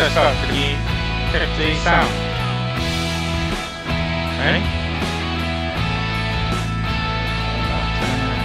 test out. Can you check the sound? Ready? About 10 minutes.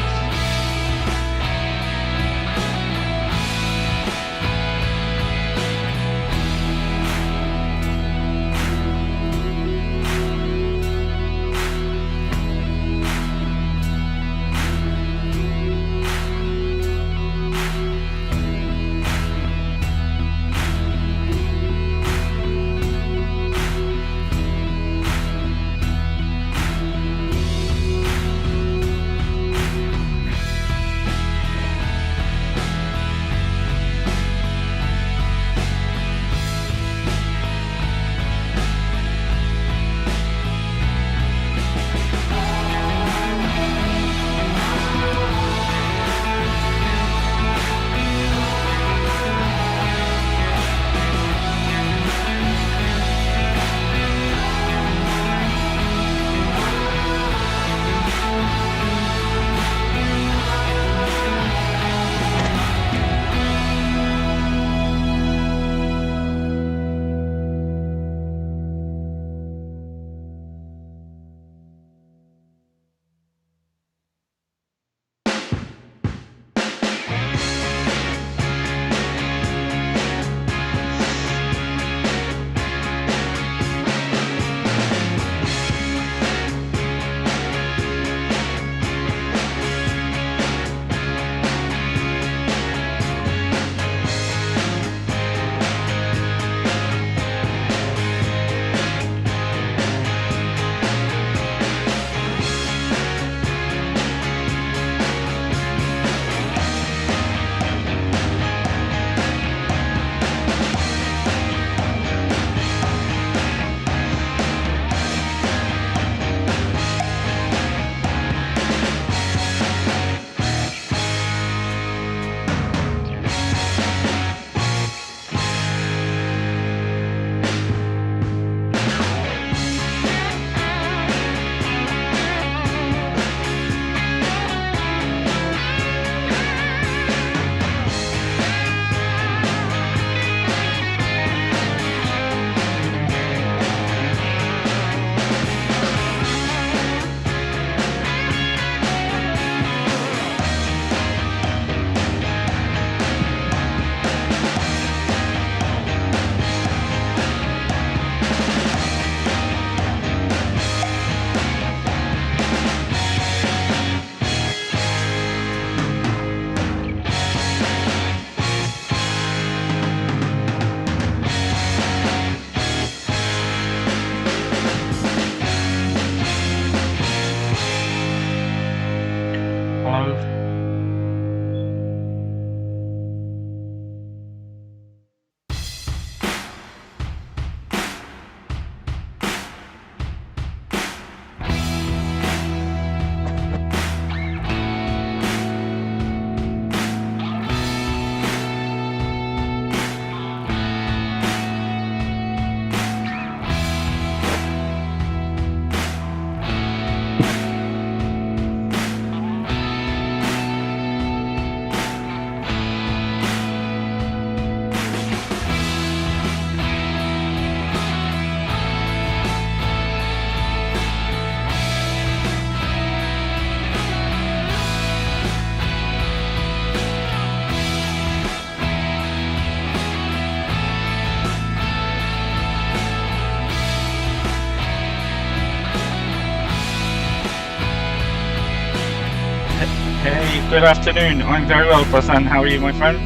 Hey, good afternoon. I'm very well, Prasen. How are you, my friend?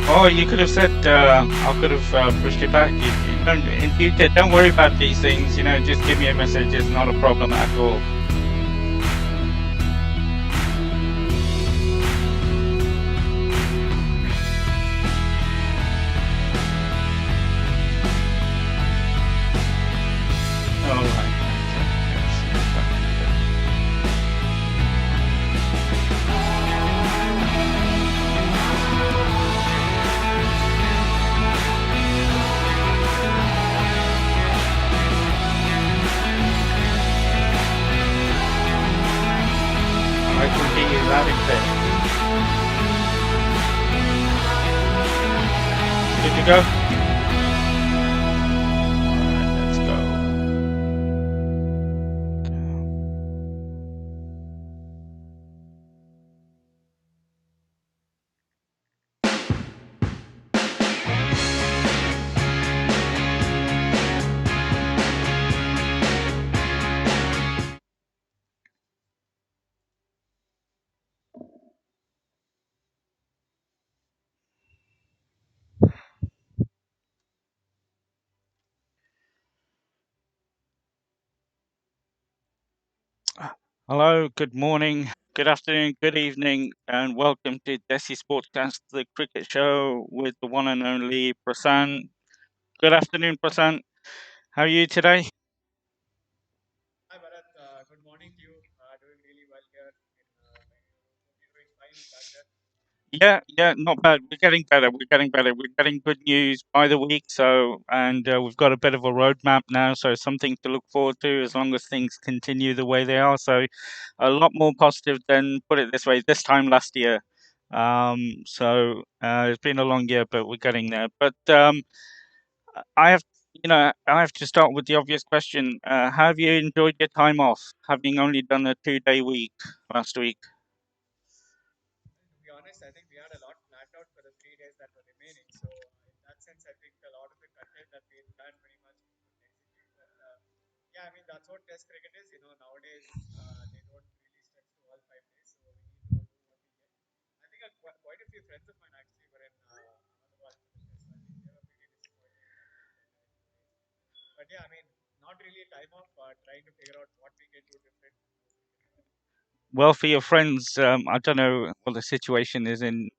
Oh, you could have said I could have pushed it back. Don't worry about these things. Just give me a message. It's not a problem at all. All right. go? Alright, let's go. Hello, good morning, good afternoon, good evening, and welcome to Desi Sportscast, the cricket show with the one and only Prasen. Good afternoon, Prasen. How are you today? Hi Bharat, good morning to you. Doing really well here in Bengaluru. Hope you're doing fine back there. Yeah, not bad. We're getting better. We're getting better. We're getting good news by the week. So, and we've got a bit of a roadmap now. So, something to look forward to as long as things continue the way they are. So, a lot more positive than, put it this way, this time last year. It's been a long year, but we're getting there. But I have, I have to start with the obvious question. How have you enjoyed your time off, having only done a 2 day week last week? And to be honest, I think we had a lot planned out for the 3 days that were remaining. So in that sense, I think a lot of the content that we had planned pretty much we could execute. But yeah, I mean that's what Test cricket is. You know, nowadays they don't really stretch to all 5 days, so we need to do what we get. I think quite a few friends of mine actually were in Ahmedabad for the test. So I think they were pretty disappointed that we didn't enter in 2 days. But yeah, I mean, not really a time off, trying to figure out what we can do different cricket. Well, for your friends, I don't know what the situation is in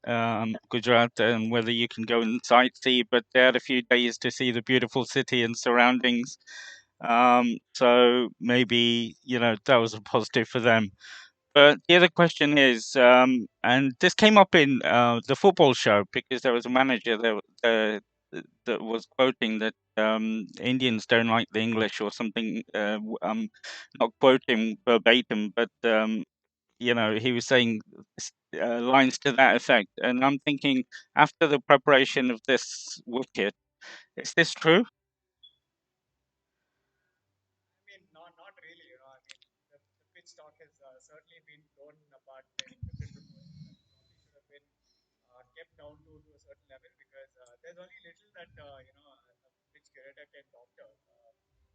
Gujarat and whether you can go and sightsee, but they had a few days to see the beautiful city and surroundings. So maybe, that was a positive for them. But the other question is, and this came up in the football show because there was a manager that was quoting that Indians don't like the English or something. Not quoting verbatim, but he was saying lines to that effect. And I'm thinking, after the preparation of this wicket, is this true? I mean, not really. You know, I mean, the pitch talk has certainly been blown apart in different proportions, and probably should have been kept down to a certain level because there's only little that a pitch curator can doctor.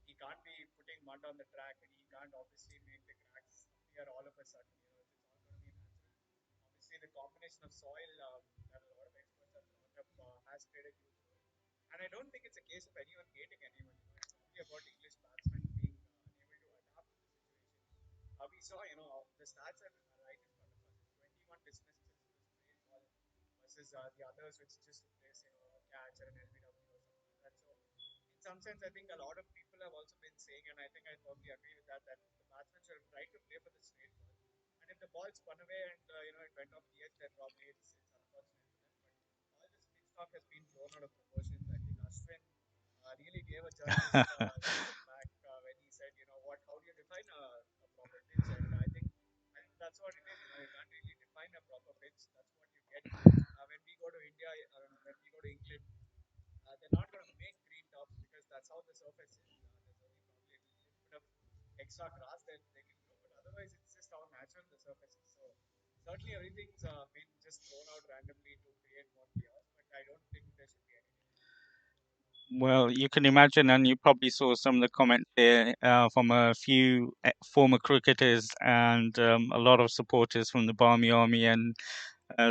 He can't be putting mud on the track, and he can't obviously make the cracks appear all of a sudden. You know, it's all going to be natural. Obviously, the combination of soil that a lot of experts have brought up has played a huge role. And I don't think it's a case of anyone hating anyone. You know, it's only about English batsmen being unable to adapt to the situation. We saw, the stats are right in front of us. It's 21 dismisses with a straight ball versus the others, which just replace, a catch or an LBW or something like that. So, in some sense, I think a lot of people have also been saying, and I think I totally agree with that, that the batsmen should have tried to play for the straight ball. And if the ball spun away and it went off the edge, then probably it's unfortunate for them. But all this pitch talk has been blown out of proportions. I think Ashwin really gave a journalist lesson back when he said, what? How do you define a proper pitch? And I think that's what it is. You know, you can't really define a proper pitch. That's what you get. When we go to India, when we go to England, they're not going to make green tops because that's how the surface is. There's only probably a little bit of extra grass that they can grow, but otherwise it's just how natural the surface is. So certainly everything's been just thrown out randomly to create more chaos, but I don't think there should be anything. Well, you can imagine, and you probably saw some of the comments there from a few former cricketers and a lot of supporters from the Barmy Army and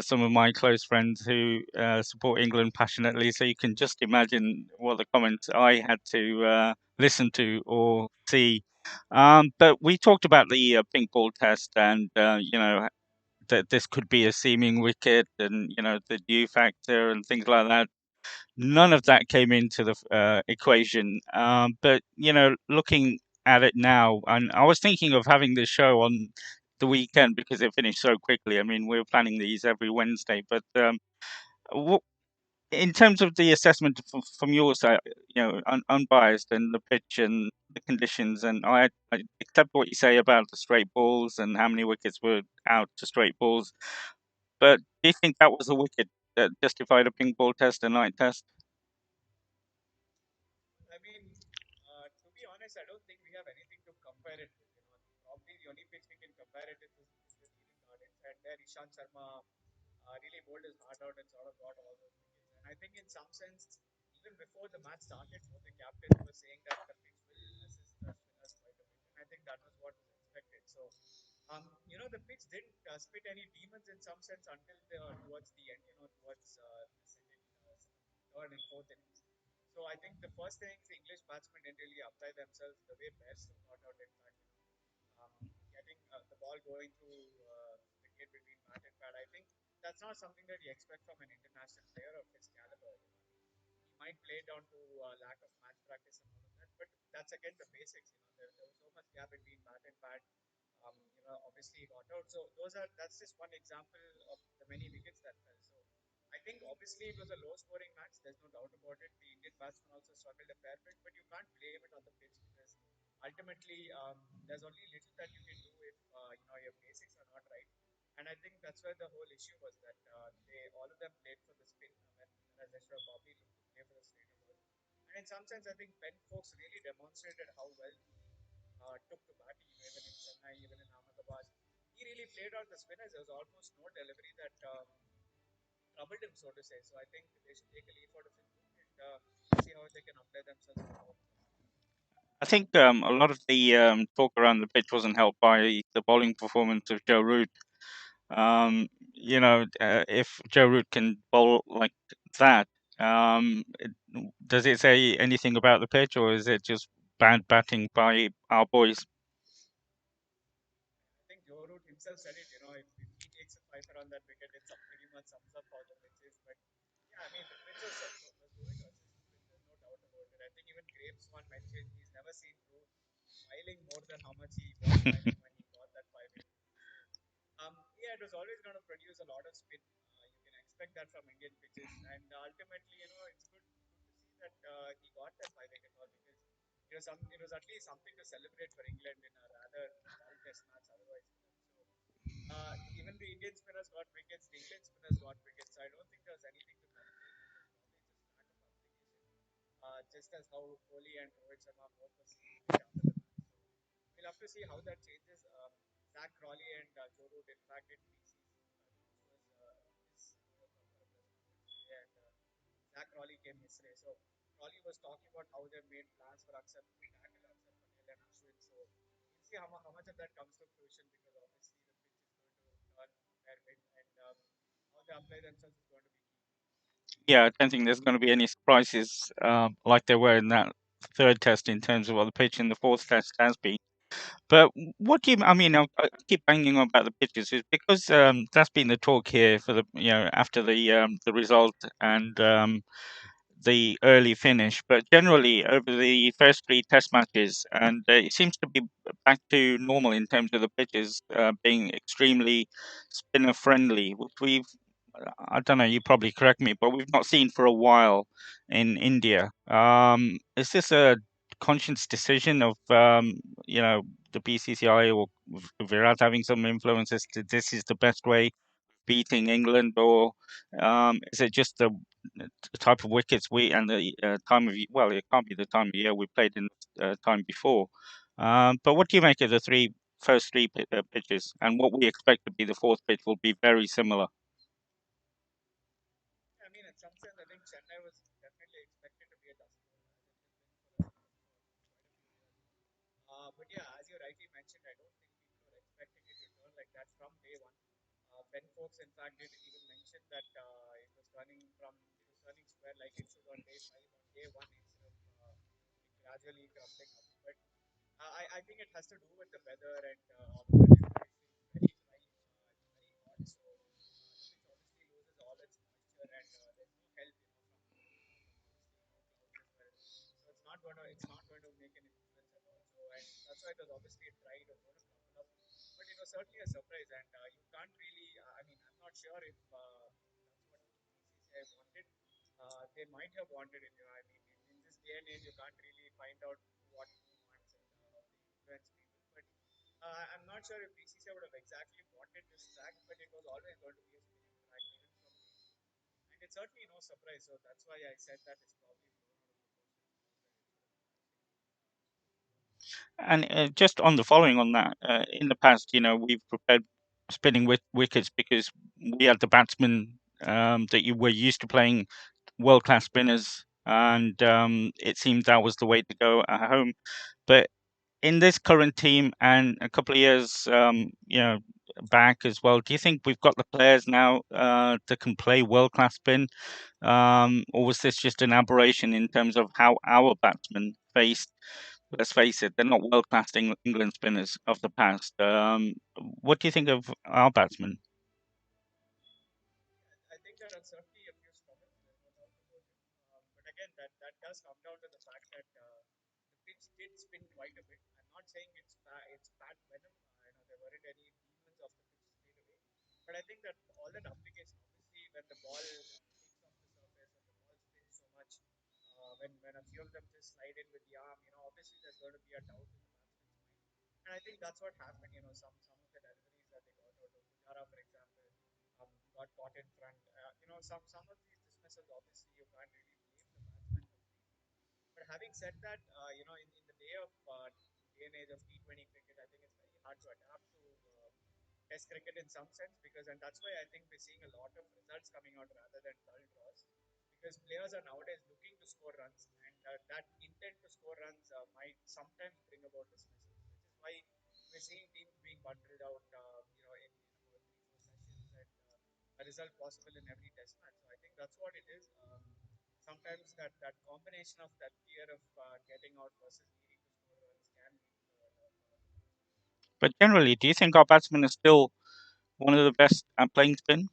some of my close friends who support England passionately. So you can just imagine what the comments I had to listen to or see. But we talked about the pink ball test, and that this could be a seaming wicket, and the due factor and things like that. None of that came into the equation. But looking at it now, and I was thinking of having this show on the weekend because it finished so quickly. I mean, we were planning these every Wednesday, but what, in terms of the assessment from your side, unbiased and the pitch and the conditions, and I accept what you say about the straight balls and how many wickets were out to straight balls. But do you think that was a wicket that justified a pink ball test, a night test? mean, to be honest, I don't think we have anything to compare it with. Probably the only pitch we can compare it is with Eden Gardens, and there Ishant Sharma really bowled his heart out and sort of got all those wickets. And I think in some sense, even before the match started, both the captains were saying that the pitch will assist the spinners quite a bit, and I think that was what was expected. So the pitch didn't spit any demons in some sense until towards the end, towards the second, third, and fourth innings. So I think the first innings, the English batsmen didn't really apply themselves the way Bairstow got out. In fact, getting the ball going through the gate between bat and pad, I think that's not something that you expect from an international player of his caliber. He might play down to lack of match practice and all of that, but that's again the basics. There was so much gap between bat and pad. Obviously he got out. So that's just one example of the many wickets that fell. So I think obviously it was a low scoring match. There's no doubt about it. The Indian batsmen also struggled a fair bit, but you can't blame it on the pitch because ultimately there's only little that you can do if your basics are not right. And I think that's where the whole issue was that they all of them played for the spin whereas they should have probably looked to play for the straighter balls. And in some sense, I think Ben Folks really demonstrated how well he took to batting, even in Chennai, even in Ahmedabad. He really played out the spinners. There was almost no delivery that troubled him, so to say. So I think they should take a leaf out of his book and see how they can apply themselves going forward. I think a lot of the talk around the pitch wasn't helped by the bowling performance of Joe Root. If Joe Root can bowl like that, does it say anything about the pitch, or is it just bad batting by our boys? I think Joe Root himself said it. If he takes a fifer on that wicket, it pretty much sums up how the pitch is. But yeah, I mean, the pitch was going to assist the spin. There's no doubt about it. I think even Graves one mentioned he's never seen Root smiling more than how much he was smiling when he got that 5 wicket lead. So yeah, it was always going to produce a lot of spin. You can expect that from Indian pitches, and ultimately, it's good to see that he got that 5 wicket haul because it was at least something to celebrate for England in a rather dull Test match otherwise for them. So even the Indian spinners got wickets, the England spinners got wickets. So I don't think there was anything to complain. It was probably just lack of application, just as how Kohli and Rohit Sharma both were saying right after the match. So we'll have to see how that changes. Zach Crawley and Joe Root, in fact, did PCs. His for a press conference today, and Zach Crawley came yesterday. So Crawley was talking about how they made plans for Akshar to tackle Akshar Patel and Ashwin. So we'll see how much of that comes to fruition because obviously the pitch is going to turn a fair bit, and how they apply themselves is going to be key. Yeah, I don't think there's going to be any surprises like there were in that third test in terms of what the pitch in the fourth test has been. But what do you? I mean, I keep banging on about the pitches is because that's been the talk here for after the result and the early finish. But generally, over the first three test matches, and it seems to be back to normal in terms of the pitches being extremely spinner friendly, which I don't know, you probably correct me, but we've not seen for a while in India. Is this a conscious decision of the BCCI or Virat having some influences to this is the best way beating England, or is it just the type of wickets we and the time of well, it can't be the time of year we played in time before. But what do you make of the first three pitches, and what we expect to be the fourth pitch will be very similar? Yeah, I mean, in some sense, I think Chennai was definitely expected to be a dust bowl as it has been for quite a few years. But yeah, as you rightly mentioned, I don't think people were expecting it to turn like that from day one. Ben Folks, in fact, did even mention that it was turning square like it should on day five, on day one, instead of it gradually crumbling up. But I think it has to do with the weather and all of that. It's very dry, it's very hot, so the pitch obviously loses all its moisture, and there's no help, from obviously no clouds as well. So it's not going to make an influence at all. So and that's why it was obviously dry. It was going to crumble up, but it was certainly a surprise, and you can't really. I mean, I'm not sure if that's what BCCI wanted. They might have wanted it. I mean, in this day and age, you can't really find out who wants and how they influence people. But I'm not sure if BCCI would have exactly wanted this track, but it was always going to be a spinning track, even from day one. And it's certainly no surprise. So that's why I said that it's probably blown out of proportion more than it should have. And just on the following on that, in the past, we've prepared spinning wickets because we had the batsmen that you were used to playing world class spinners, and it seemed that was the way to go at home. But in this current team and a couple of years, back as well, do you think we've got the players now that can play world class spin, or was this just an aberration in terms of how our batsmen faced? Let's face it, they're not world class England spinners of the past. What do you think of our batsmen? I think there are certainly a few struggles. There's no doubt about it. But again, that does come down to the fact that the pitch did spin quite a bit. I'm not saying it's bad venom. There weren't any demons of the pitch straight away. But I think that all that application, obviously, when the ball takes off the surface and the ball spins so much, when a few of them just slide in with the arm, obviously there's going to be a doubt in the batsman's mind. And I think that's what happened. Some of the deliveries that they got out of Pujara, for example, got caught in front. Some of these dismissals, obviously, you can't really blame the batsman completely. But having said that, in the day and age of T20 cricket, I think it's very hard to adapt to Test cricket in some sense and that's why I think we're seeing a lot of results coming out rather than dull draws because players are nowadays looking to score runs and that intent to score runs might sometimes bring about dismissals, which is why we're seeing teams being bundled out, in about 3, 4 sessions and a result possible in every test match. So I think that's what it is. Sometimes that combination of that fear of getting out versus needing to score runs can lead to But generally, do you think our batsmen are still one of the best at playing spin?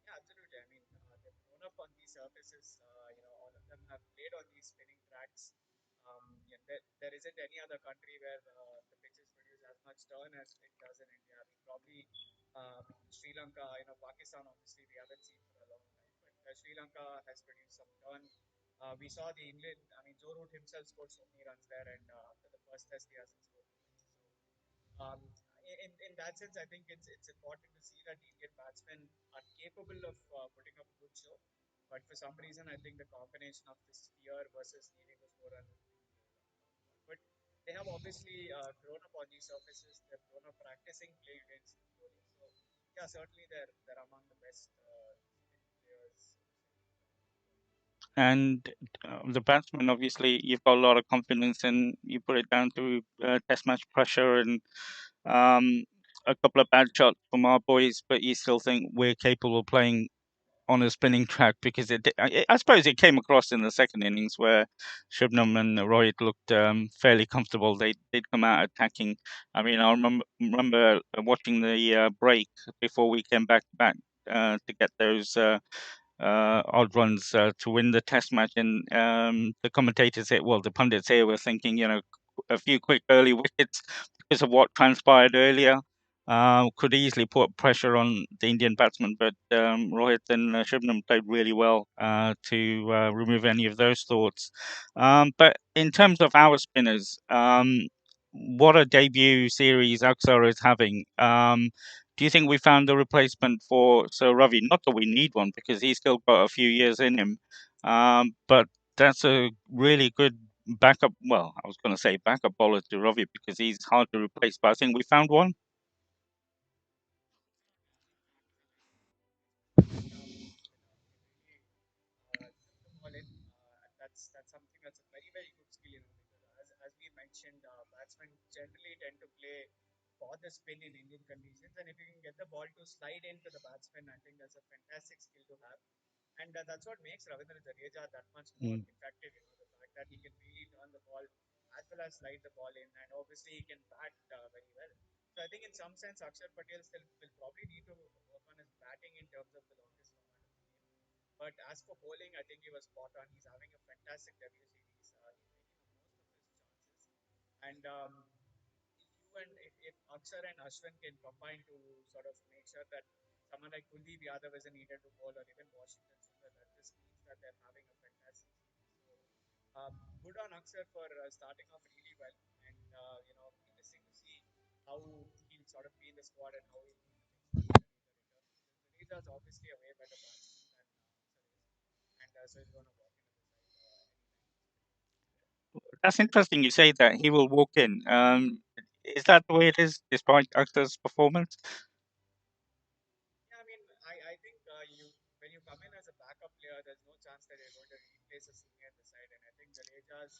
Yeah, absolutely. I mean, they've grown up on these surfaces. All of them have played on these spinning tracks. Yeah, there isn't any other country where the pitches produce as much turn as it does in India. I mean, probably Sri Lanka, Pakistan, obviously, we haven't seen for a long time, but Sri Lanka has produced some turn. We saw the England, I mean, Joe Root himself scored so many runs there, and after the first test, he hasn't scored too many. Um, in that sense, I think it's important to see that Indian batsmen are capable of putting up a good show. But for some reason, I think the combination of this fear versus needing to score runs is being played. But they have obviously grown up on these surfaces. They've grown up practicing playing against Kohli. So yeah, certainly they're among the best spin players. And the batsman, obviously, you've got a lot of confidence in. You put it down to test match pressure and um, a couple of bad shots from our boys, but you still think we're capable of playing on a spinning track because I suppose it came across in the second innings where Shubnam and Rohit looked fairly comfortable. They'd come out attacking. I mean, I remember watching the break before we came back to get those odd runs to win the test match. And the commentators, well, the pundits here were thinking, a few quick early wickets because of what transpired earlier could easily put pressure on the Indian batsmen. But Rohit and Shubnam played really well to remove any of those thoughts. But in terms of our spinners, what a debut series Axar is having. Do you think we found the replacement for Sir Ravi? Not that we need one because he's still got a few years in him, but that's a really good backup. Well, I was going to say backup bowler to Ravi because he's hard to replace, but I think we found one. Really took the ball in. That's something that's a very very good skill, because as we mentioned, batsmen generally tend to play for the spin in Indian conditions, and if you can get the ball to slide into the batsman, I think that's a fantastic skill to have. And that's what makes Ravindra Jadeja that much more Mm. effective. The fact that he can really turn the ball as well as slide the ball in, and obviously he can bat very well. So I think in some sense, Akshar Patel still will probably need to work on his batting in terms of the longest format of the game. But as for bowling, I think he was spot on. He's having a fantastic debut series. He's making the most of his chances. And if Akshar and Ashwin can combine to sort of make sure that someone like Kuldeep Yadav isn't needed to bowl or even Washington Sundar, that just means that they're having a fantastic series. So good on Akshar for starting off really well, and interesting to see how he'll sort of be in the squad and how he'll be in the mix with Jadeja returning. Because Jadeja is obviously a way better batsman than Akshar is, and so he's going to walk into the side anytime he's playing. That's interesting you say that. He will walk in. Is that the way it is, despite Akhtar's performance? Yeah, I mean, I think you when you come in as a backup player, there's no chance that you're going to replace a senior in the side. And I think Jadeja's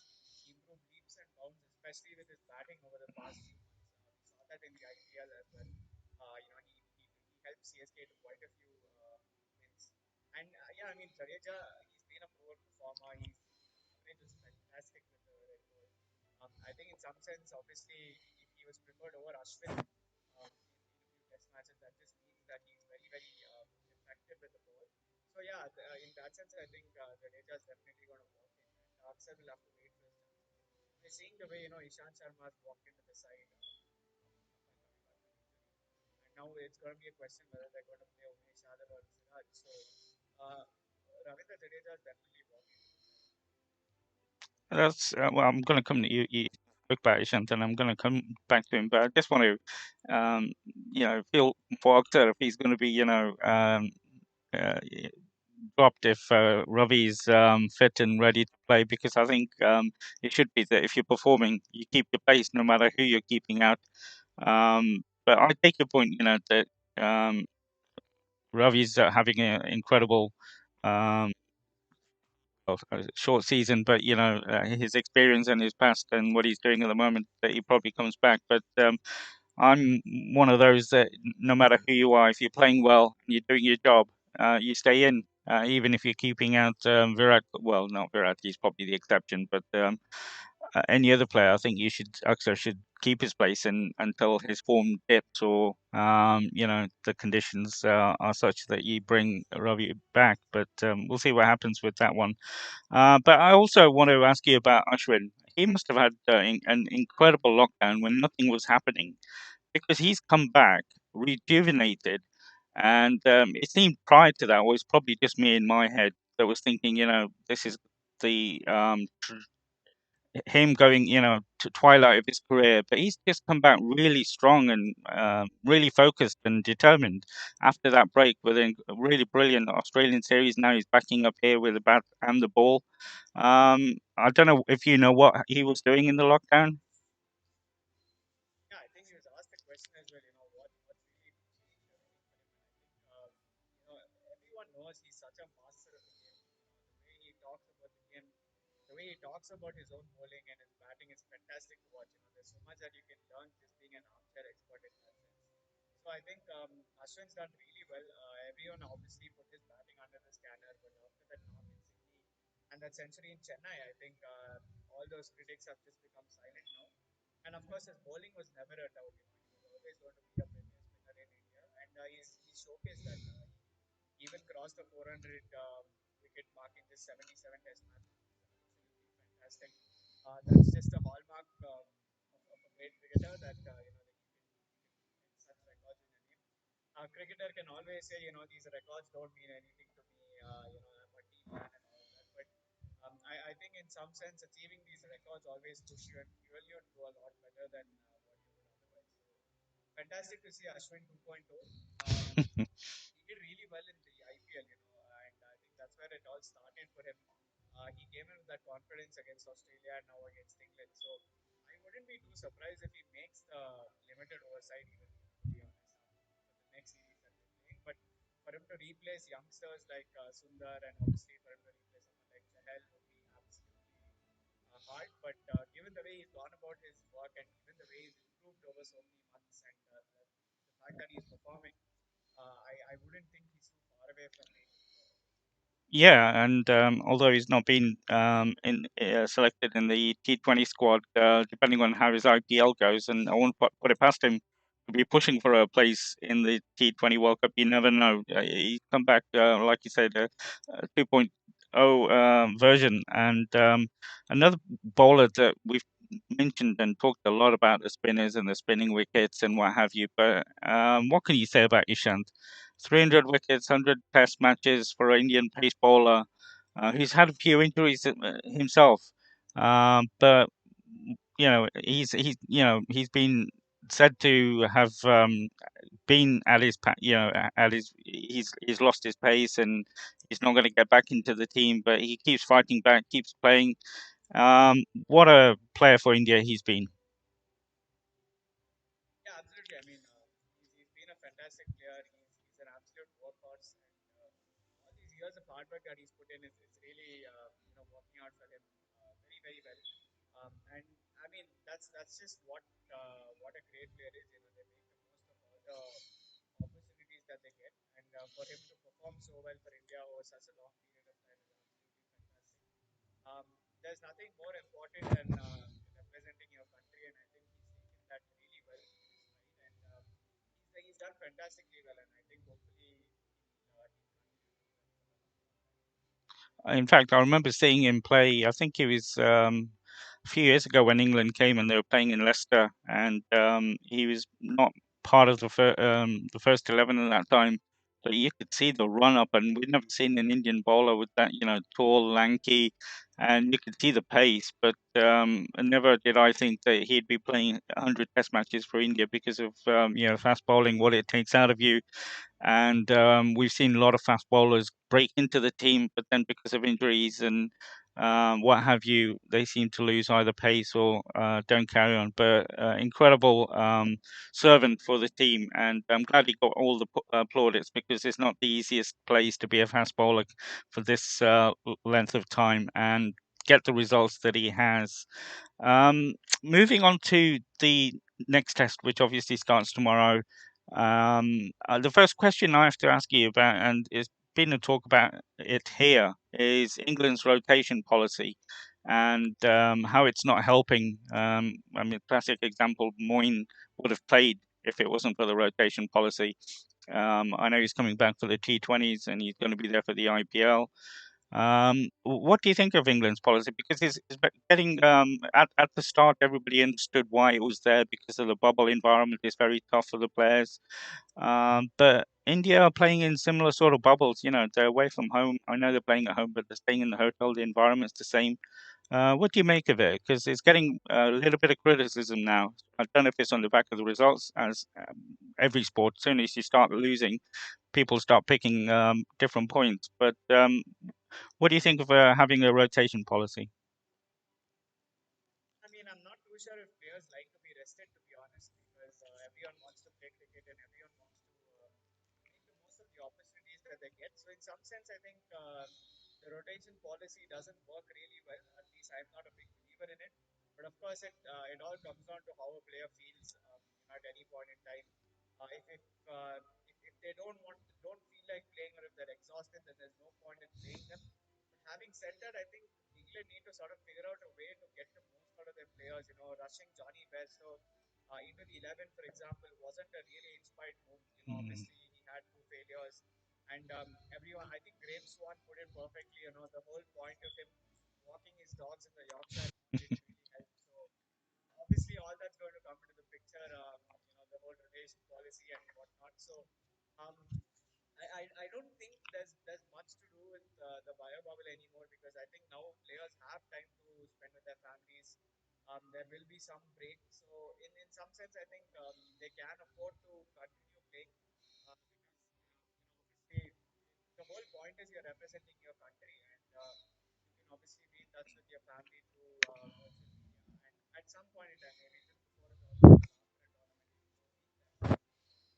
improved leaps and bounds, especially with his batting over the past few months. We saw that in the IPL as well. He helped CSK to quite a few wins. And yeah, I mean, Jadeja, he's been a poor performer. His average was fantastic with the Red Bull. I think in some sense, obviously, if he was preferred over Ashwin in a few test matches, that just means that he's very effective with the ball. So yeah, in that sense, I think Jadeja is definitely going to walk in, and Aksar will have to wait for his chance. We're seeing the way Ishant Sharma has walked into the side after coming back from injury, and now it's going to be a question whether they're going to play Umesh Yadav or Siraj. So uh, Ravindra Jadeja is definitely walking into the side. That's well. I'm going to come to you. You spoke about Ishant, and I'm going to come back to him. But I just want to, feel for Akhtar if he's going to be, uh, dropped if Ravi's fit and ready to play, because I think it should be that if you're performing, you keep your place no matter who you're keeping out. But I take your point, that um, Ravi's having an incredible um, short season, but his experience and his past and what he's doing at the moment, that he probably comes back. But I'm one of those that no matter who you are, if you're playing well and you're doing your job, you stay in. Even if you're keeping out Virat, well, not Virat, he's probably the exception, but any other player, I think Axar should keep his place until his form dips, or the conditions are such that you bring Ravi back. But we'll see what happens with that one. But I also want to ask you about Ashwin. He must have had an incredible lockdown when nothing was happening, because he's come back rejuvenated. And it seemed prior to that, was probably just me in my head that was thinking, this is the him going, to twilight of his career. But he's just come back really strong and really focused and determined after that break with a really brilliant Australian series. Now he's backing up here with the bat and the ball. I don't know if you know what he was doing in the lockdown. Yeah, I think he was asked the question as well. What's really changed everything for him, and I think everyone knows he's such a master of the game. The way he talks about the game, the way he talks about his own bowling and his batting is fantastic to watch. There's so much that you can learn just being an armchair expert in that sense. So I think Ashwin's done really well. Everyone obviously put his batting under the scanner, but after that knock in Sydney and that century in Chennai, I think all those critics have just become silent now. And of course, his bowling was never a doubt. He was always going to be a premier spinner in India, and he showcased that. He even crossed the 400 wicket mark in just 77 Test matches, which is absolutely fantastic. That's just a hallmark of a great cricketer that that you can get such records in your name. A cricketer can always say, these records don't mean anything to me. I'm a team man and all of that. But I think in some sense, achieving these records always push you and fuel you to do a lot better than what you would otherwise. So fantastic to see Ashwin 2.0. He did really well in the IPL, and I think that's where it all started for him. He came in with that confidence against Australia and now against England. So I wouldn't be too surprised if he makes the limited oversight, even to be honest, for the next series that they're playing. But for him to replace youngsters like Sundar, and obviously for him to replace someone like Chahal would be absolutely hard. But given the way he's gone about his work and given the way he's improved over so many months, and the fact that he's performing, I wouldn't think he's too far away from making the top. Yeah, and although he's not been selected in the T20 squad, depending on how his IPL goes, and I won't put it past him to be pushing for a place in the T20 World Cup. You never know. He's come back, like you said, 2.0 version, and another bowler that we've mentioned and talked a lot about, the spinners and the spinning wickets and what have you. But what can you say about Ishant? 300 wickets, 100 test matches for an Indian pace bowler. He's had a few injuries himself, but he's been said to have been at his at his he's lost his pace and he's not going to get back into the team, but he keeps fighting back, keeps playing. What a player for India he's been. Yeah, absolutely. I mean, he's been a fantastic player. He's an absolute workhorse, and all these years of hard work that he's put in is really working out for him very very well. And I mean, that's just what a great player is. You know, they make the most of all the opportunities that they get, and for him to perform so well for India over such a long period of time is absolutely fantastic. Um, there's nothing more important than representing your country, and I think he's taken that really well in his stride, and he's done fantastically well, and I think hopefully he'll continue to do well for a long, long time. In fact, I remember seeing him play. I think it was a few years ago when England came and they were playing in Leicester, and he was not part of the first 11 at that time. But you could see the run up, and we'd never seen an Indian bowler with that, tall, lanky, and you could see the pace. But never did I think that he'd be playing 100 Test matches for India because of fast bowling, what it takes out of you. And we've seen a lot of fast bowlers break into the team, but then because of injuries and what have you, they seem to lose either pace or don't carry on. But incredible servant for the team, and I'm glad he got all the plaudits because it's not the easiest place to be a fast bowler for this length of time and get the results that he has. Um, Moving on to the next test, which obviously starts tomorrow. The first question I have to ask you about, and it's been a talk about it here, is England's rotation policy and how it's not helping. I mean, classic example, Moyne would have played if it wasn't for the rotation policy. I know he's coming back for the T20s and he's going to be there for the IPL. What do you think of England's policy? Because getting at the start, everybody understood why it was there because of the bubble environment is very tough for the players. But India are playing in similar sort of bubbles. You know, they're away from home. I know they're playing at home, but they're staying in the hotel. The environment's the same. What do you make of it? Because it's getting a little bit of criticism now. I don't know if it's on the back of the results, as every sport, as soon as you start losing, people start picking different points. But what do you think of having a rotation policy? I mean, I'm not too sure if players like to be rested, to be honest, because everyone wants to play cricket and everyone wants to make the most of the opportunities that they get. So, in some sense, I think the rotation policy doesn't work really well. At least I'm not a big believer in it. But of course, it all comes down to how a player feels at any point in time. If they don't feel like playing, or if they're exhausted, then there's no point in playing them. But having said that, I think England need to sort of figure out a way to get the most out of their players. You know, rushing Johnny Bairstow into the 11, for example, wasn't a really inspired move. You know, Mm. obviously he had two failures, and everyone, I think Graham Swan put it perfectly. You know, the whole point of him walking his dogs in the Yorkshire didn't really help. So obviously all that's going to come into the picture. The whole rotation policy and whatnot. So um, I don't think there's much to do with the bio bubble anymore, because I think now players have time to spend with their families. There will be some break, so in some sense, I think they can afford to continue playing because obviously the whole point is you're representing your country, and you can obviously be in touch with your family through virtual media. And at some point in time, maybe even before a tournament or after a tournament, you don't need them.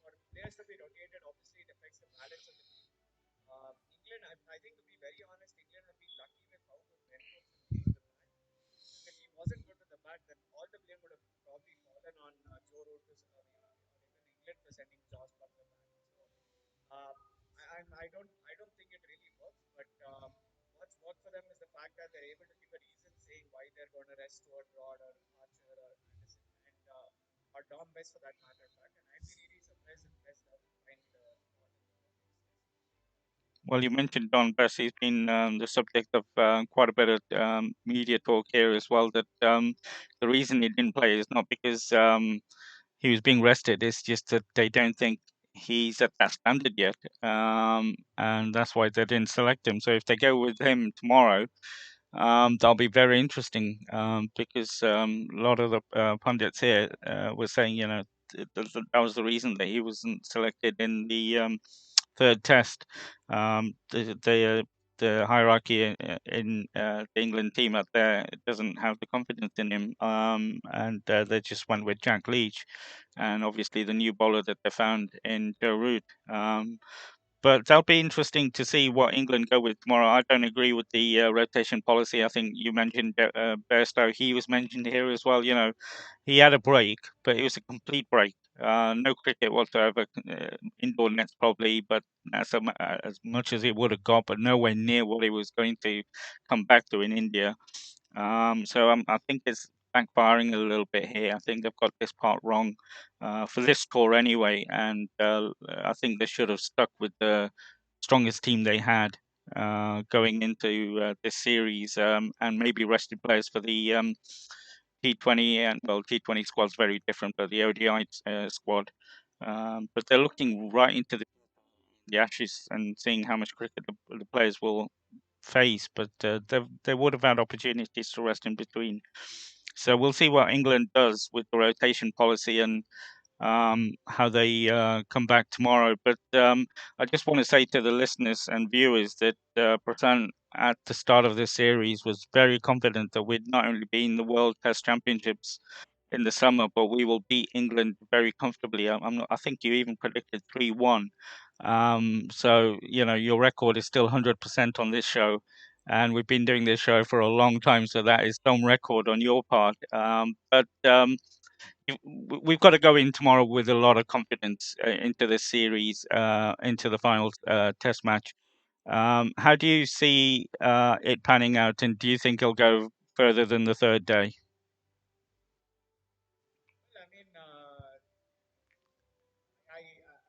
For players to be rotated, obviously it affects the balance of the team. England, I think to be very honest, England have been lucky with how good Ben Stokes has been with the bat. Because if he wasn't good with the bat, then all the blame would have probably fallen on Joe Root, or even England for sending Josh Buttler back. So uh, I don't think it really works. But what's worked for them is the fact that they're able to give a reason saying why they're going to rest Stuart Broad or Archer or Anderson, and or Dom Best for that matter. Fact, and I'd be really surprised if Best doesn't find the spot in the next test. Well, you mentioned Don Bess. He's been the subject of quite a bit of media talk here as well. That the reason he didn't play is not because he was being rested. It's just that they don't think he's at that standard yet, and that's why they didn't select him. So if they go with him tomorrow, that'll be very interesting because a lot of the pundits here were saying, that was the reason that he wasn't selected in the third test. the hierarchy in the England team up there doesn't have the confidence in him, and they just went with Jack Leach, and obviously the new bowler that they found in Joe Root. But that'll be interesting to see what England go with tomorrow. I don't agree with the rotation policy. I think you mentioned Bairstow. He was mentioned here as well. You know, he had a break, but it was a complete break. No cricket whatsoever. Indoor nets probably, but that's as much as he would have got, but nowhere near what he was going to come back to in India. I think it's backfiring a little bit here. I think they've got this part wrong for this score anyway, and I think they should have stuck with the strongest team they had going into this series, and maybe rested players for the T20. And well, T20 squad's very different, but the ODI squad. But they're looking right into the Ashes and seeing how much cricket the players will face, but they would have had opportunities to rest in between. So we'll see what England does with the rotation policy and how they come back tomorrow. But I just want to say to the listeners and viewers that Prasen at the start of this series was very confident that we'd not only be in the World Test Championships in the summer, but we will beat England very comfortably. I'm not, I think you even predicted 3-1. So you know your record is still 100% on this show, and we've been doing this show for a long time, so that is some record on your part. We've got to go in tomorrow with a lot of confidence into this series, into the final test match. How do you see it panning out, and do you think it'll go further than the third day? Well, I mean,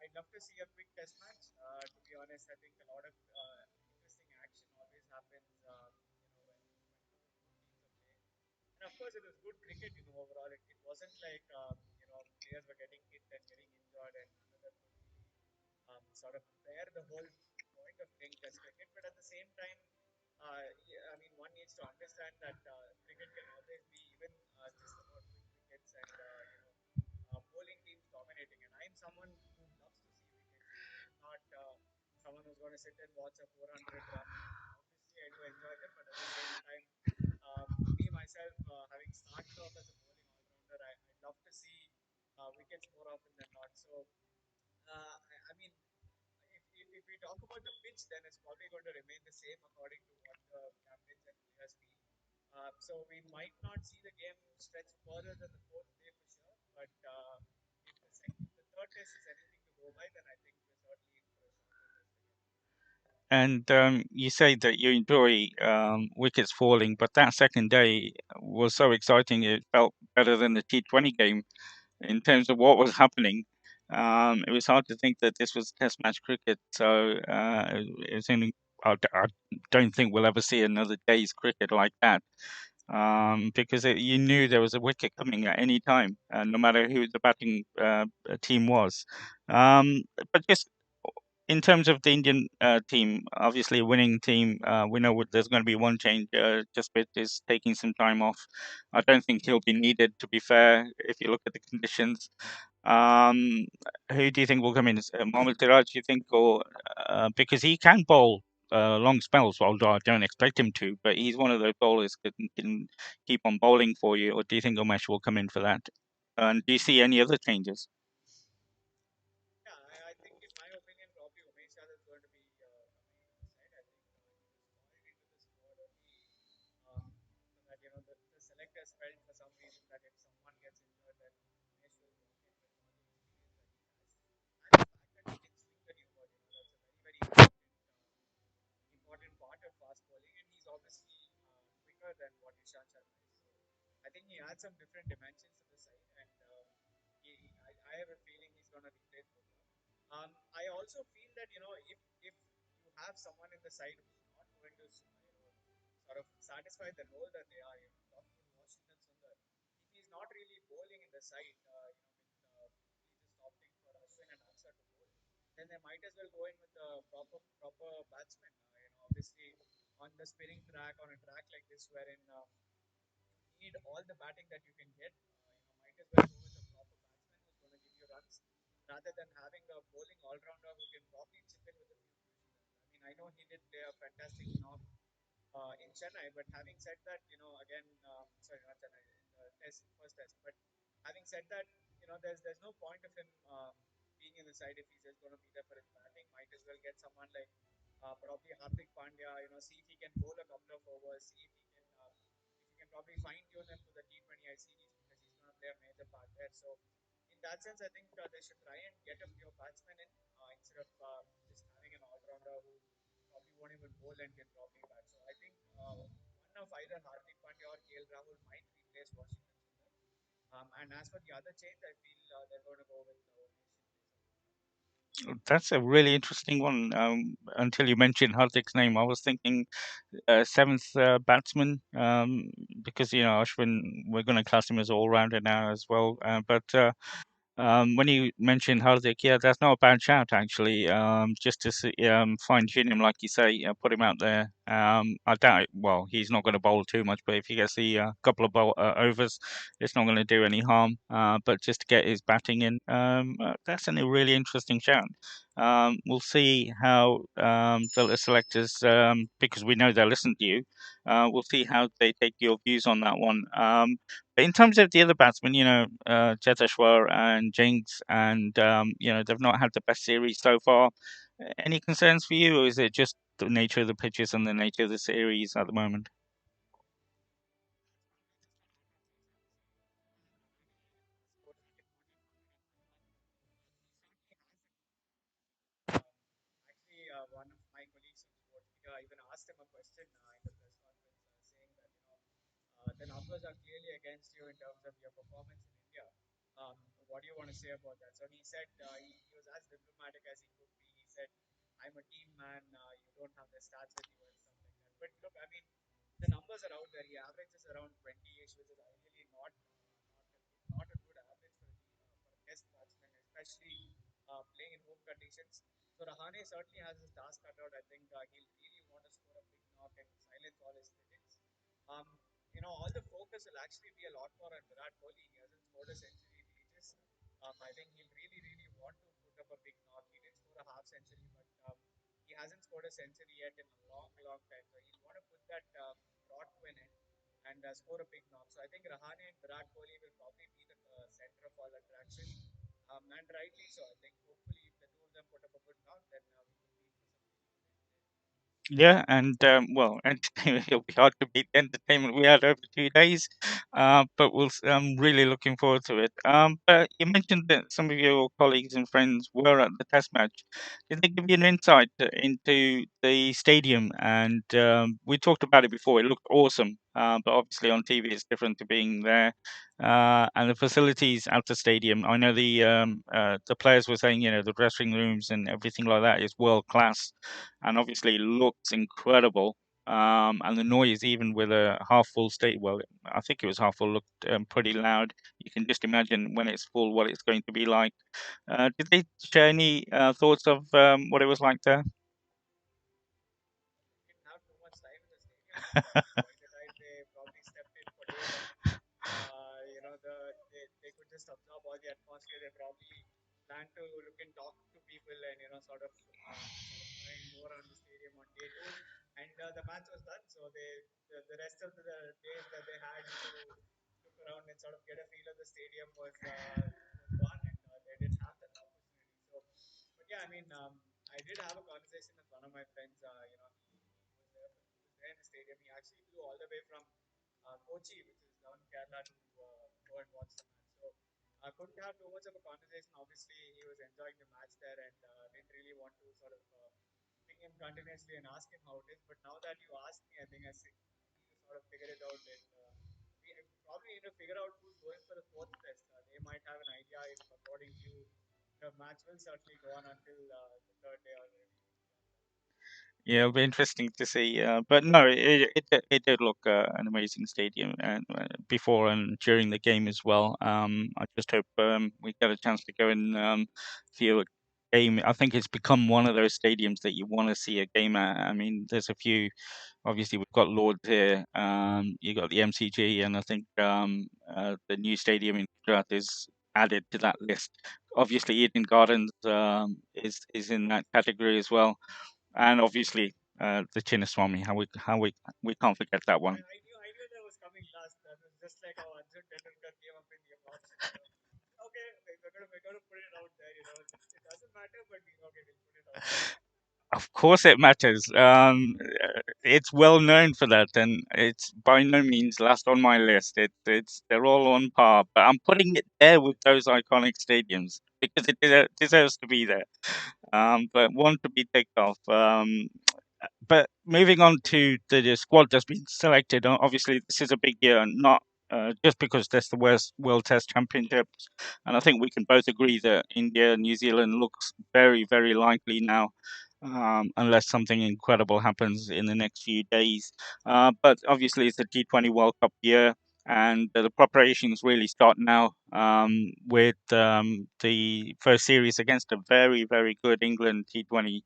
I'd love to see a quick test match. To be honest, I think a lot of interesting action always happens, when two teams are playing. And of course, it was good cricket, overall. It wasn't like, players were getting hit and getting injured, and none of them could really sort of bear the whole point of playing Test cricket. But at the same time, yeah, I mean, one needs to understand that cricket can always be even just about quick wickets and bowling teams dominating. And I'm someone who loves to see wickets. I'm not someone who's going to sit and watch a 400 run. Obviously, I do enjoy them, but at the same time, me myself, having started off as a bowling all-rounder, I'd love to see wickets more often than not. So, I mean, if we talk about the pitch, then it's probably going to remain the same according to what the captains and players feel. So we might not see the game stretch further than the fourth day for sure. But if the third test is anything to go by, then I think we're certainly in for a shorter test again. And you say that you enjoy wickets falling, but that second day was so exciting. It felt better than the T20 game in terms of what was happening. It was hard to think that this was Test match cricket. So it was in, I don't think we'll ever see another day's cricket like that. Because you knew there was a wicket coming at any time, no matter who the batting team was. Um, but just in terms of the Indian team, obviously a winning team, we know there's going to be one change. Jasprit is taking some time off. I don't think he'll be needed, to be fair, if you look at the conditions. Um, who do you think will come in? Mohammad Siraj, do you think, or because he can bowl long spells, although I don't expect him to, but he's one of those bowlers that can keep on bowling for you, or do you think Umesh will come in for that? And do you see any other changes? Yeah, I think, in my opinion, probably Umesh Yadav is going to be coming into the side. I think he was called into the squad only so that the selectors felt for some reason that if someone gets injured, then Umesh will walk in with all the experience that he has, and the fact that he can swing the new ball. That's a very very important part of fast bowling, and he's obviously quicker than what Ishan Sharma is. So I think he adds some different dimensions to the side, and I have a feeling he's going to replace Moudgal. I also feel that if you have someone in the side who's not going to sort of satisfy the role that they are, talking with Washington Sundar, if he's not really bowling in the side, with probably just opting for Ashwin and Aksa to bowl, then they might as well go in with a proper batsman. Obviously on the spinning track, on a track like this, wherein you need all the batting that you can get. Might as well go with a proper batsman who's going to give you runs rather than having a bowling all rounder who can probably chip in with a few crucial runs. mean, I know he did play a fantastic knock in Chennai. But having said that, again, sorry, not Chennai, test, first test. But having said that, there's no point of him being in the side if he's just going to be there for his batting. Might as well get someone like probably Hardik Pandya. See if he can bowl a couple of overs. See if he can probably fine tune him to the T20I series because he's going to play a major part there. So in that sense, I think they should try and get a pure batsman in instead of just having an all-rounder who probably won't even bowl and can probably bat. So I think one of either Hardik Pandya or KL Rahul might replace Washington Sundar. And as for the other change, I feel they're going to go with Umesh in place of Moudgal. That's a really interesting one. Until you mentioned Hardik's name, I was thinking seventh batsman, because Ashwin, we're going to class him as all rounder now as well. But when you mentioned Hardik, yeah, that's not a bad shout actually. Just to see, fine tune him, like you say, put him out there. I doubt. Well, he's not going to bowl too much, but if he gets the couple of overs, it's not going to do any harm. But just to get his batting in, that's a really interesting shout. We'll see how the selectors, because we know they'll listen to you. We'll see how they take your views on that one. But in terms of the other batsmen, Cheteshwar and Jinx, and they've not had the best series so far. Any concerns for you, or is it just the nature of the pitches and the nature of the series at the moment? Actually, one of my colleagues from sports media even asked him a question in the press conference, saying that the numbers are clearly against you in terms of your performance in India. What do you want to say about that? So he said he was as diplomatic as he could be. He said, "I'm a team man. You don't have the stats with you and stuff like that." But look, I mean, the numbers are out there. He averages around 20ish, which is ideally not a good average for a test batsman, especially playing in home conditions. So Rahane certainly has his task cut out. I think he'll really want to score a big knock and silence all his critics. Um, all the focus will actually be a lot more on Virat Kohli. He hasn't scored a century in ages. I think he'll really want to put up a big knock. He did score a half century, but he hasn't scored a century yet in a long time. So he'll want to put that rod to an end and score a big knock. So I think Rahane and Virat Kohli will probably be the center of all attraction. And rightly so. I think hopefully if the two of them put up a good knock, then we could be in for some really good entertainment. Yeah, and well, entertainment, it'll be hard to beat the entertainment we had over 2 days, but I'm really looking forward to it. But you mentioned that some of your colleagues and friends were at the test match. Did they give you an insight into the stadium? And we talked about it before. It looked awesome, but obviously on TV it's different to being there. And the facilities at the stadium. I know the players were saying, the dressing rooms and everything like that is world class, and obviously looks incredible. And the noise, even with a half full state, well, I think it was half full, looked pretty loud. You can just imagine when it's full what it's going to be like. Did they share any thoughts of what it was like there? They didn't have too much time in the stadium, but by the time they probably stepped in for day one, they could just absorb all the atmosphere. They probably plan to look and talk to people and sort of try and go around the stadium on day two. And the match was done, so the rest of the days that they had to look around and sort of get a feel of the stadium was gone, and they didn't have that opportunity. So, but yeah, I mean, I did have a conversation with one of my friends. He was there in the stadium. He actually flew all the way from Kochi, which is down in Kerala, to go and watch the match. So I couldn't have too much of a conversation. Obviously, he was enjoying the match there and didn't really want to sort of ping him continuously and ask him how it is. But now that you asked me, I think need to sort of figure it out. And we probably need to figure out who's going for the fourth test. They might have an idea if, according to you, the match will certainly go on until the third day or maybe beyond that. Yeah, it'll be interesting to see. But no, it did look an amazing stadium, and before and during the game as well. I just hope we get a chance to go and view a game. I think it's become one of those stadiums that you want to see a game at. I mean, there's a few. Obviously, we've got Lords here. You got the MCG, and I think the new stadium in Gujarat is added to that list. Obviously, Eden Gardens is in that category as well. and obviously the Chinnaswamy. How we can't forget that one. I knew that was coming last. That was just like how Arjun Tendulkar came up in the auction. Okay, we're gonna put it out there. It doesn't matter, but okay, we'll put it out there. Of course, it matters. It's well known for that, and it's by no means last on my list. It's they're all on par, but I'm putting it there with those iconic stadiums because it deserves to be there. But one to be ticked off. But moving on to the squad that's been selected, obviously this is a big year, not just because there's the World Test Championships, and I think we can both agree that India, New Zealand looks very, very likely now, unless something incredible happens in the next few days. But obviously it's the T20 World Cup year, and the preparations really start now with the first series against a very, very good England T20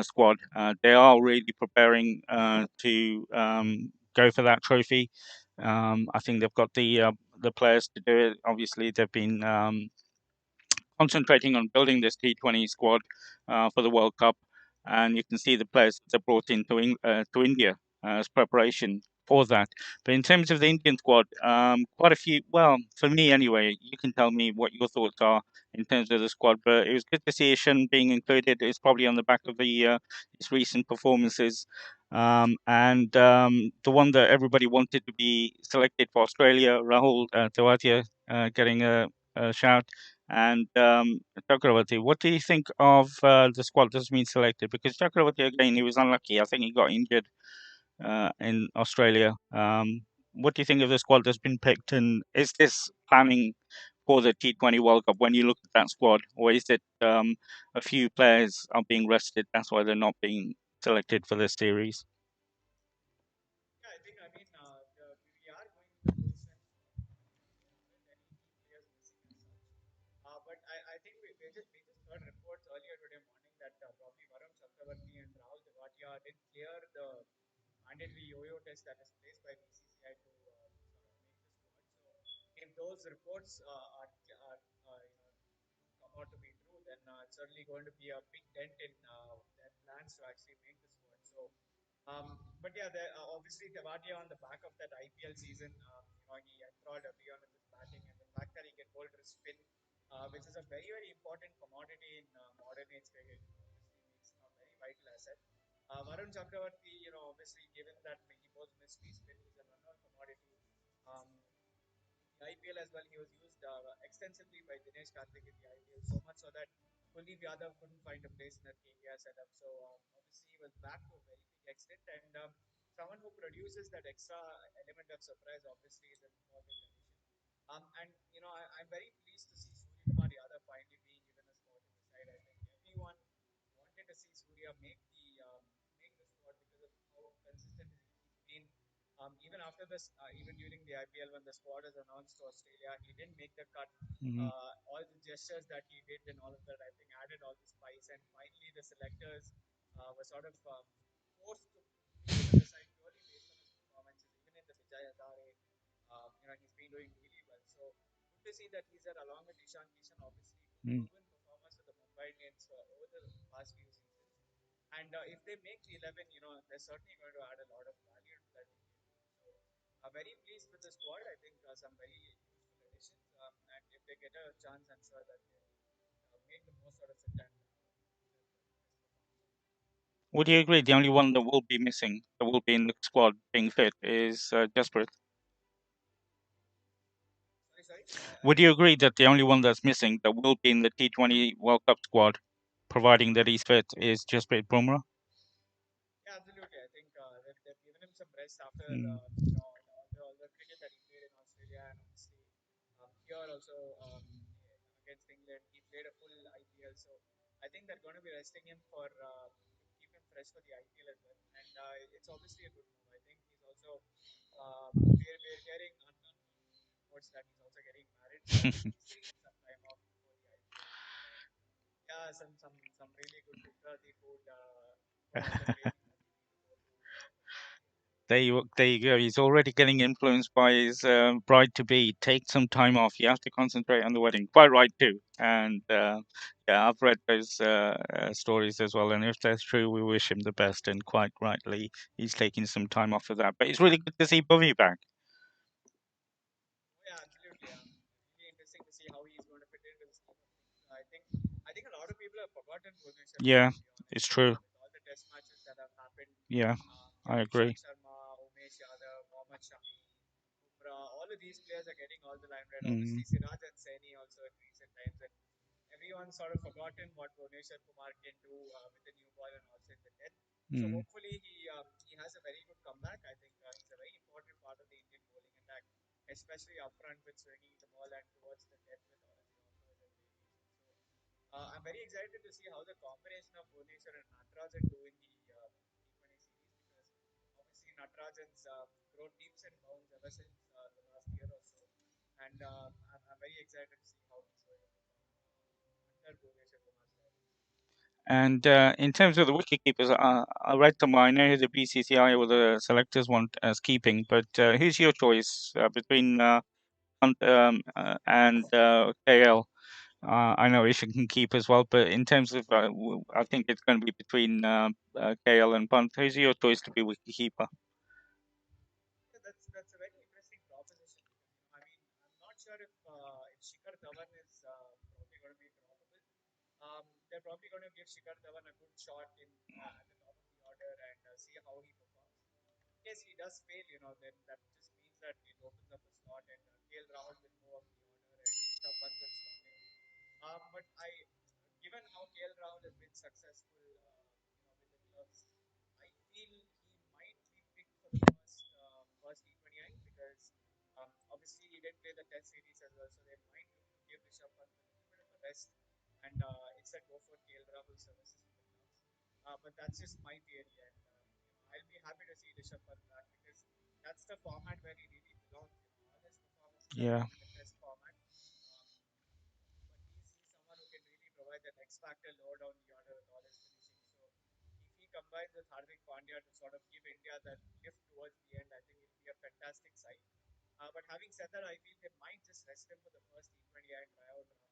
squad. They are really preparing to go for that trophy. I think they've got the players to do it. Obviously, they've been concentrating on building this T20 squad for the World Cup, and you can see the players that they brought to India as preparation for that. But in terms of the Indian squad, quite a few. Well, for me anyway, you can tell me what your thoughts are in terms of the squad. But it was good to see Ishan being included. It's probably on the back of his recent performances. And the one that everybody wanted to be selected for Australia, Rahul Tewatia, getting a shout. And Chakravarti, what do you think of the squad that's been selected? Because Chakravarti, again, he was unlucky. I think he got injured in Australia. What do you think of the squad that's been picked? And is this planning for the T20 World Cup when you look at that squad? Or is it a few players are being rested? That's why they're not being selected for this series? Yeah, we are going with the full strength squad. There aren't any key players missing as such. But I think we just heard reports earlier today morning that probably Varun Chakravarti and Rahul Tewatia didn't clear the mandatory yo-yo test that is placed by BCCI to sort of make the squad. So if those reports do come out to be true, then it's certainly going to be a big dent in their plans to actually make the squad. But yeah, obviously Tewatia on the back of that IPL season, he enthralled everyone with his batting and the fact that he can hold his spin, which is a very, very important commodity in modern age cricket. Obviously makes him a very vital asset. Varun Chakravarti, obviously given that he bowls mystery spin, he's an unknown commodity. Um, in the IPL as well, he was used extensively by Dinesh Karthik in the IPL, so much so that Kuldeep Yadav couldn't find a place in that KKR setup. So obviously he was back to a very big extent, and someone who produces that extra element of surprise obviously is an important addition. I'm very pleased to see Surya Kumar Yadav finally being given a spot in the side. I think everyone wanted to see Surya make the squad because of how consistent he's been. Even after this, even during the IPL when the squad was announced to Australia, he didn't make the cut. Mhm. All the gestures that he did and all of that, I think, added all the spice. And finally, the selectors were sort of forced to keep him in the side purely based on his performances. Even in the Vijay Hazare, he's been doing really well. So good to see that he's there along with Ishan Kishan, obviously two Mm. proven performers for the Mumbai Indians over the past few seasons. And if they make the 11, they're certainly going to add a lot of value to that Indian team. So very pleased with the squad. I think some very useful additions. And if they get a chance, I'm sure that they'll make the most out of it and deserve the best performance. Would you agree the only one that will be missing, that will be in the squad being fit, is Jasprit? Sorry. I Would you didn't. agree that the only one that's missing that will be in the T20 World Cup squad, providing that he's fit, is Jasprit Bumrah? Yeah, absolutely. I think they've given him some rest after Mm. all the cricket that he played in Australia, and obviously here also against England, he played a full IPL. So I think they're going to be resting him for to keep him fresh for the IPL as well, and it's obviously a good move. I think he's also we're hearing on reports that he's also getting married, so he's taking some time off before the IPL. And yeah, some really good Gujarati food for all the training that he need to go to for the IPL. there you go. He's already getting influenced by his bride to be. Take some time off. You have to concentrate on the wedding. Quite right too. And yeah, I've read those stories as well. And if that's true, we wish him the best. And quite rightly, he's taking some time off for that. But it's really good to see Bovey back. Yeah, absolutely. Really interesting to see how he's going to fit into the scheme of things. I think a lot of people have forgotten Bhuvneshwar Kumar, Yeah, to be honest, it's true. with all the test matches that have happened. Yeah, I Ishant agree. Sharma, Umesh Yadav, Mohammad Shami, Bumrah, all of these players are getting all the limelight. Mm, Obviously, Siraj and Saini also in recent times, and everyone's sort of forgotten what Bhuvneshwar Kumar can do with the new ball and also in the death. So mm. hopefully he has a very good comeback. I think he's a very important part of the Indian bowling attack, especially up front with swinging the ball and towards the death with all of the offers and variations. So I'm very excited to see how the combination of Bhuvneshwar and Natarajan do in the T20 series, because obviously Natarajan's grown leaps and bounds ever since the last year or so, and I'm very excited to see how he's going to perform under Bhuvneshwar Kumar's guidance. And in terms of the wicket keepers, I read somewhere. I know who the BCCI or the selectors want as keeping, but who's your choice between Hunt and KL? I know Ishan can keep as well, but in terms of, I think it's going to be between KL and Punt. Who's your choice to be wicketkeeper? Yeah, that's a very interesting proposition, because I mean, I'm not sure if Shikhar Dhawan is probably going to be droppable. They're probably going to give Shikhar Dhawan a good shot in at the top of the order and see how he performs. In case he does fail, then that just means that it opens up a slot, and KL Rahul will move up the order and Rishabh Pant will slot in. But given how KL Rahul has been successful, with the gloves, I feel he might be picked for the first T20I, because obviously he didn't play the Test series as well, so they might look to give Rishabh Pant a little bit of a rest and instead go for KL Rahul services with the gloves. But that's just my theory, and I'll be happy to see Rishabh Pant back, because that's the format where he really belongs. All his performances have Yeah, been in the Test format. Um, but he's someone who can really provide that X factor lower down the order with all his finishing. So if he combines with Hardik Pandya to sort of give India that lift towards the end, I think it'll be a fantastic side. But having said that, I feel they might just rest him for the first T20 and try out Rahul.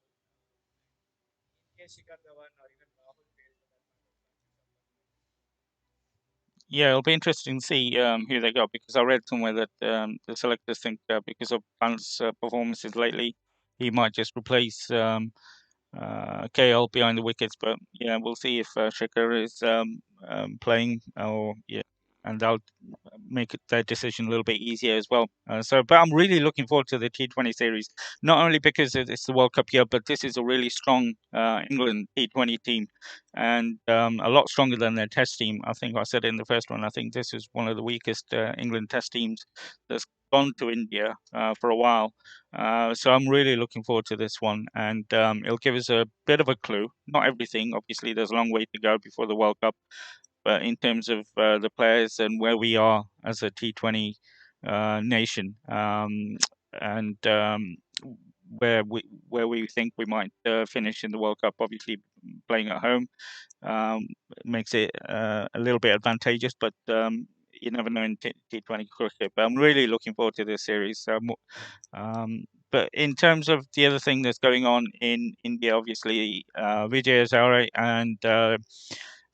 And in case Shikhar Dhawan or even Rahul fails for that matter, perhaps Rishabh Pant might. yeah, it'll be interesting to see who they got because I read somewhere that the selectors think because of Punt's performances lately, he might just replace KL behind the wickets. But yeah, we'll see if Shikhar is playing or yeah, and that'll make their decision a little bit easier as well. But I'm really looking forward to the T20 series, not only because it's the World Cup year, but this is a really strong England T20 team, and a lot stronger than their Test team. I think I said in the first one. I think this is one of the weakest England Test teams that's gone to India for a while. So I'm really looking forward to this one, and it'll give us a bit of a clue. Not everything, obviously. There's a long way to go before the World Cup, but in terms of the players and where we are as a T20 nation, and where we think we might finish in the World Cup, obviously playing at home um, makes it a little bit advantageous, but you never know in T20 cricket. But I'm really looking forward to this series. But in terms of the other thing that's going on in India, obviously Vijay Hazare, and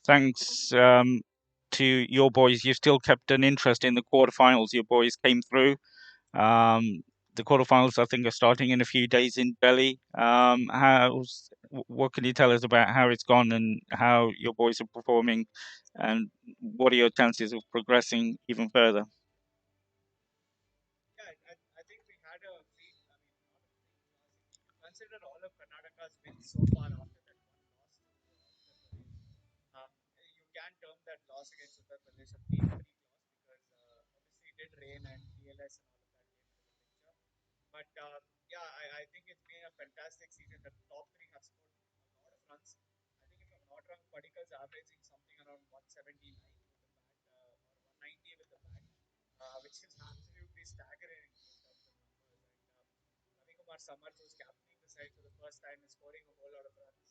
thanks to your boys, you've still kept an interest in the quarterfinals. Your boys came through. Um, the quarterfinals, I think, are starting in a few days in Delhi. What can you tell us about how it's gone and how your boys are performing, and what are your chances of progressing even further? Yeah, I think we had a free, I mean, not a free class. If you consider all of Karnataka's wins so far after that one loss to Uttar Pradesh, you can term that loss against Uttar Pradesh a free class, because obviously it did rain and DLS and all of that came into the picture. But yeah, I think it's been a fantastic season. The top three have scored a lot of runs. I think if I'm not wrong, Padikal's averaging something around 179 with the bat, or 190 with the bat, which is absolutely staggering in terms of numbers. And Ravi Kumar Samar, who's captaining the side for the first time, is scoring a whole lot of runs.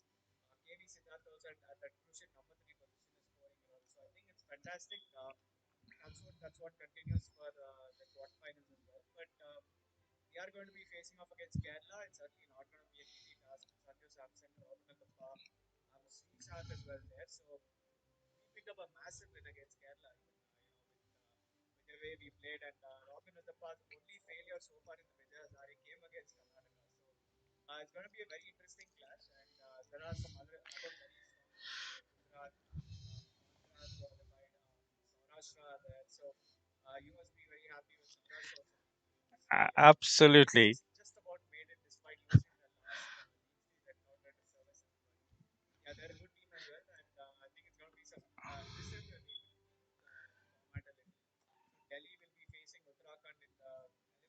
KV Siddharth also at that crucial number three position is scoring runs. So I think it's fantastic. that's what continues for the quarterfinals as well. But we are going to be facing off against Kerala. It's certainly not going to be an easy task. Sanju Samson, Robin Uthappa, Srisanth as well there. So we picked up a massive win against Kerala, even with the way we played. And Robin Uthappa's only failure so far in the Vijay Hazare came against Karnataka. So it's going to be a very interesting clash. And there are some other very strong teams like Gujarat, Andhra has qualified, Saurashtra there. So you must be very happy with Saurashtra also. Absolutely. Just about made it despite losing the last league season encounter to services. But yeah, they're a good team as well, and I think it's going to be some. This time they're going to change the format a little. So Delhi will be facing Uttarakhand in the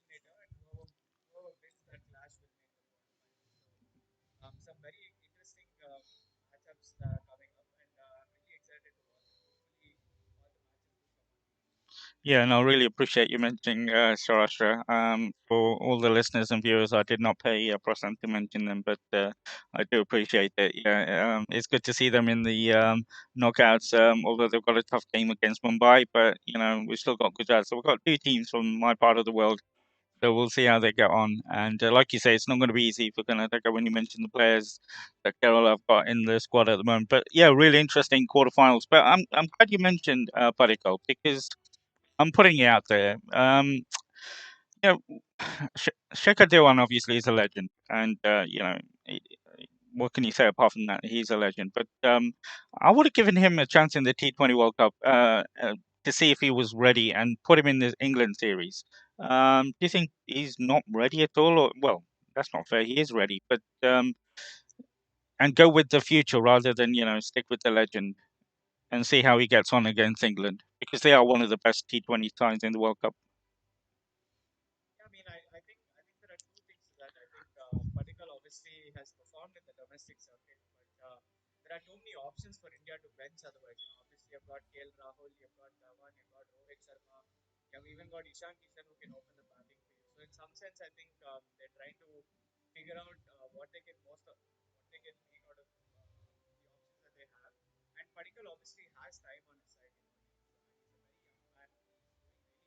eliminator, and whoever wins that clash will make the quarterfinals. So some very interesting matchups coming up, and I'm really excited to watch it. Hopefully, all the matches do come on TV. Yeah, and I really appreciate you mentioning Saurashtra. For all the listeners and viewers, I did not pay Prasen to mention them, but I do appreciate it. Yeah, it's good to see them in the knockouts. Although they've got a tough game against Mumbai, but we've still got Gujarat. So we've got two teams from my part of the world. So we'll see how they get on. And like you say, it's not going to be easy for Karnataka when you mention the players that Kerala have got in the squad at the moment. But yeah, really interesting quarterfinals. But I'm glad you mentioned Padikkal because I'm putting it out there. You know, Shekhar Dhawan obviously is a legend, and he- what can you say apart from that? He's a legend. But I would have given him a chance in the T20 World Cup to see if he was ready and put him in the England series. Do you think he's not ready at all? Or, well, that's not fair. He is ready, but and go with the future rather than stick with the legend and see how he gets on against England because they are one of the best T20 sides in the World Cup. Yeah, I mean, I think there are two things to that. I think Padikkal obviously has performed in the domestic circuit, but there are too many options for India to bench otherwise. Obviously you've got KL Rahul, you've got Dhawan, you've got Rohit Sharma, you've even got Ishan Kishan who can open the batting for you. So in some sense, I think they're trying to figure out what they can make out of the options that they have. And Padikkal obviously has time on his side. He's a very young man who's doing really well.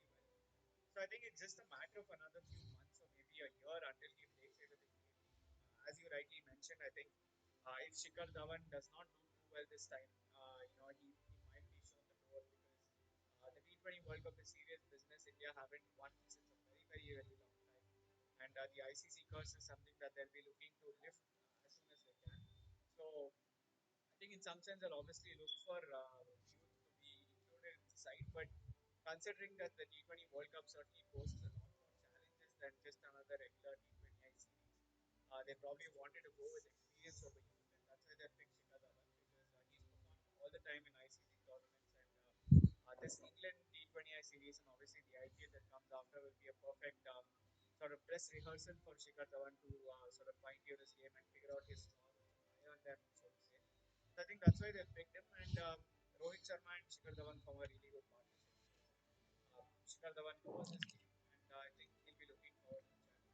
So I think it's just a matter of another few months or maybe a year until he breaks into the Indian team. As you rightly mentioned, I think if Shikhar Dhawan does not do too well this time, he might be shown the door because the T20 World Cup is serious business. India haven't won since a very, very, very long time. And the ICC curse is something that they'll be looking to lift as soon as they can. So I think in some sense they'll obviously look for youth to be included in the side, but considering that the T20 World Cup certainly poses a lot more challenges than just another regular T20I series, they probably wanted to go with experience over youth, and that's why they picked Shikhar Dhawan because he's performed all the time in ICC tournaments, and this England T20I series and obviously the IPL that comes after will be a perfect sort of dress rehearsal for Shikhar Dhawan to sort of fine tune his game and figure out his strong iron them, so to say. So I think that's why they picked him, and Rohit Sharma and Shikhar Dhawan form a really good partnership. So Shikhar Dhawan knows his game, and I think he'll be looking forward to the challenge.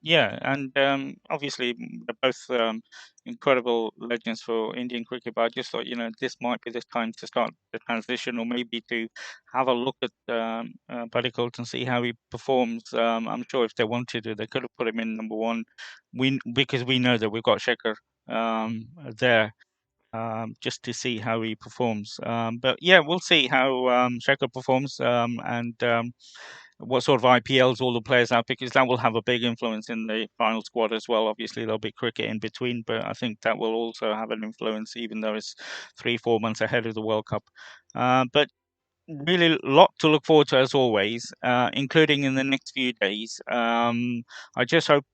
Yeah, and obviously they're both incredible legends for Indian cricket. But I just thought, this might be the time to start the transition, or maybe to have a look at Buddy Colt and see how he performs. I'm sure if they wanted to, they could have put him in number one. Because we know that we've got Shekhar there. Just to see how he performs. But yeah, we'll see how Shekhar performs and what sort of IPLs all the players have, because that will have a big influence in the final squad as well. Obviously, there'll be cricket in between, but I think that will also have an influence, even though it's 3, 4 months ahead of the World Cup. But really a lot to look forward to as always, including in the next few days. I just hope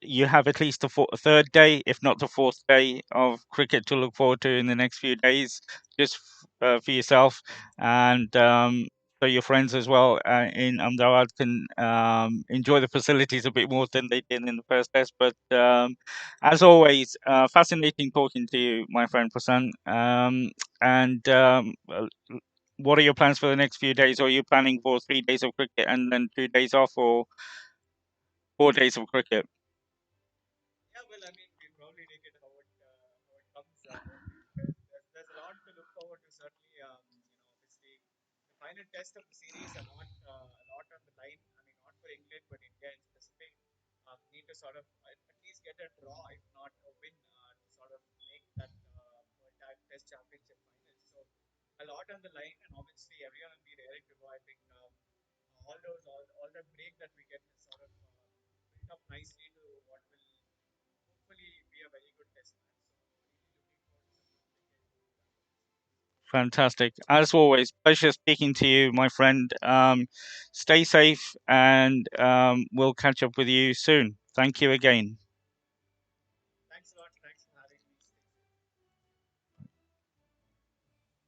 you have at least a third day, if not the fourth day of cricket to look forward to in the next few days, just for yourself and so your friends as well in Ahmedabad can enjoy the facilities a bit more than they did in the first test. But as always, fascinating talking to you, my friend Prasan. And what are your plans for the next few days? Or are you planning for 3 days of cricket and then 2 days off, or 4 days of cricket? Yeah, well, I mean, we probably take it how it comes, won't we? Because there's a lot to look forward to. Certainly, obviously, test of the series are not a lot on the line. I mean, not for England, but India in specific. Need to sort of at least get a draw, if not a win, to sort of make that Test Championship finals. So a lot on the line, and obviously everyone will be raring to go. I think all the break that we get has sort of built up nicely to what will hopefully be a very good Test match. So really looking forward to some good cricket to wrap up the series. Fantastic. As always, pleasure speaking to you, my friend. Stay safe, and we'll catch up with you soon. Thank you again.